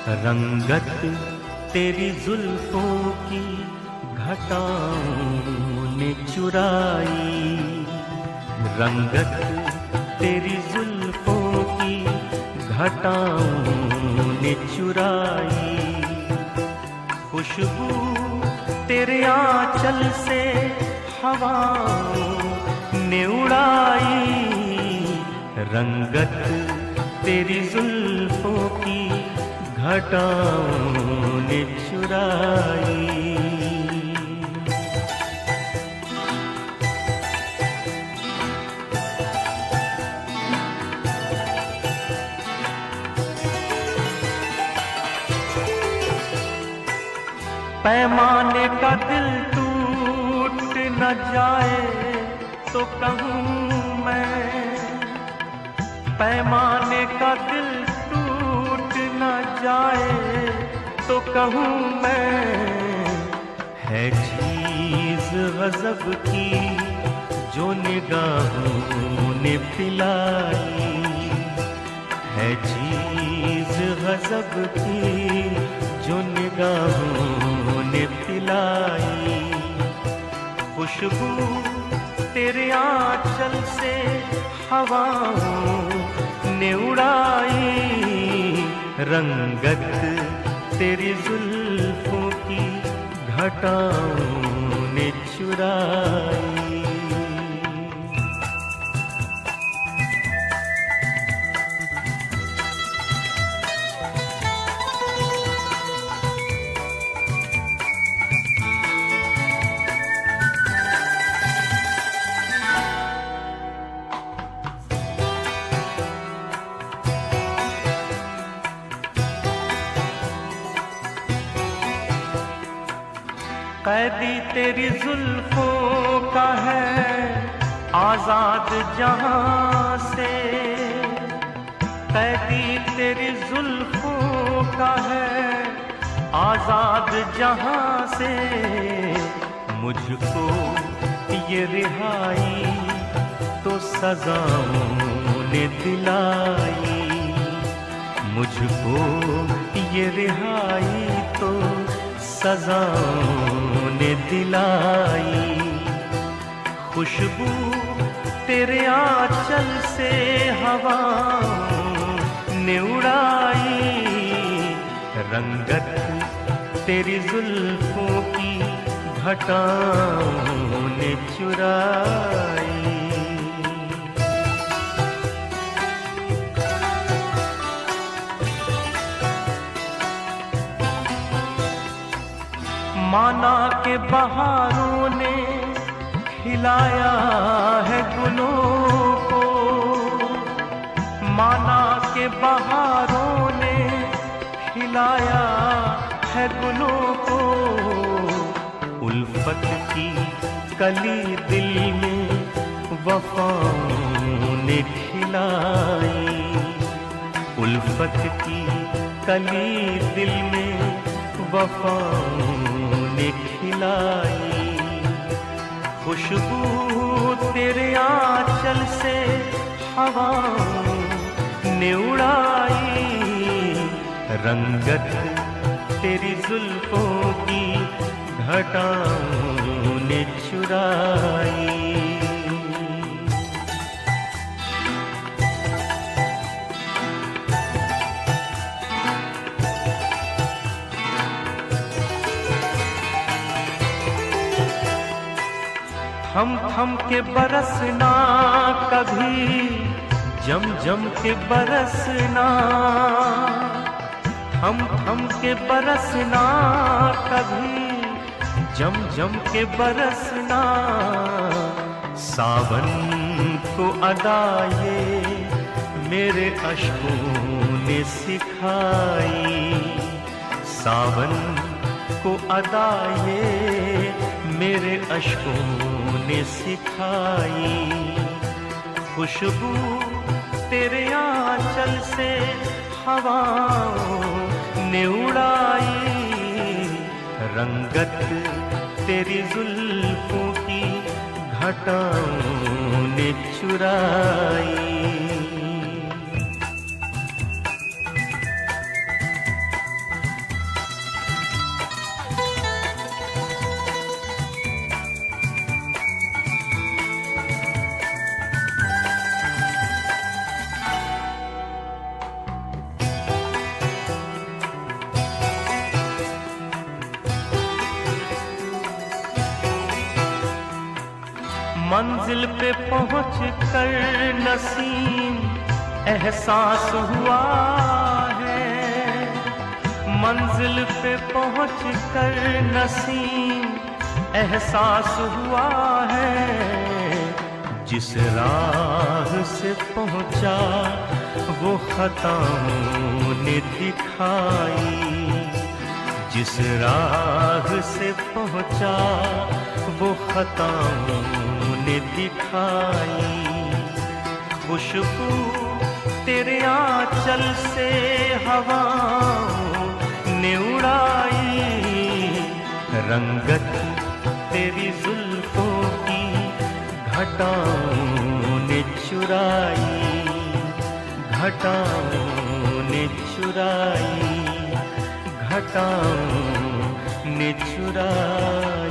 रंगत तेरी जुल्फों की घटाओं ने चुराई, रंगत तेरी जुल्फों की घटाओं ने चुराई। खुशबू तेरे आंचल से हवाओं ने उड़ाई, रंगत तेरी जुल्फों की घटाओं ने चुराई। पैमाने का दिल टूट न जाए तो कहूँ मैं, पैमाने का दिल टूट न जाए तो कहूँ मैं। है चीज गजब की जो निगाहों ने पिलाई, है चीज गजब की जो निगाहों ने पिलाई। खुशबू तेरे आंचल से हवाओं ने उड़ाई, रंगत तेरी जुल्फों की घटाओं ने चुराई। कैदी तेरी जुल्फों का है आजाद जहां से, कैदी तेरी जुल्फों का है आजाद जहां से। मुझको ये रिहाई तो सजाओं ने दिलाई, मुझको ये रिहाई तो सजाओं ने दिलाई। खुशबू तेरे आंचल से हवाओं ने उड़ाई, रंगत तेरी जुल्फों की घटाओं ने चुराई। माना के बहारों ने खिलाया है गुलों को, माना के बहारों ने खिलाया है गुलों को। उल्फत की कली दिल में वफाओं ने खिलाई, उल्फत की कली दिल में वफाओं ने खिलाई। खुशबू तेरे आंचल से हवाओं ने उड़ाई, रंगत तेरी जुल्फों की घटाओं ने चुराई। थम थम के बरसना कभी, जम जम के बरसना, थम थम के बरसना कभी, जम जम के बरसना। सावन को अदा ये मेरे अश्कों ने सिखाई, सावन को अदा ये मेरे अश्कों ने सिखाई। खुशबू तेरे आंचल से हवाओं ने उड़ाई, रंगत तेरी जुल्फों की घटाओं ने चुराई। मंजिल पे पहुंच कर नसीम एहसास हुआ है, मंजिल पे पहुंच कर नसीम एहसास हुआ है। जिस राह से पहुंचा वो खताओं ने दिखाई, जिस राह से पहुंचा वो खताओं ने दिखाई। खुशबू तेरे आंचल से हवाओं ने उड़ाई, रंगत तेरी जुल्फों की घटाओं ने चुराई, घटाओं ने चुराई, घटाओं ने चुराई।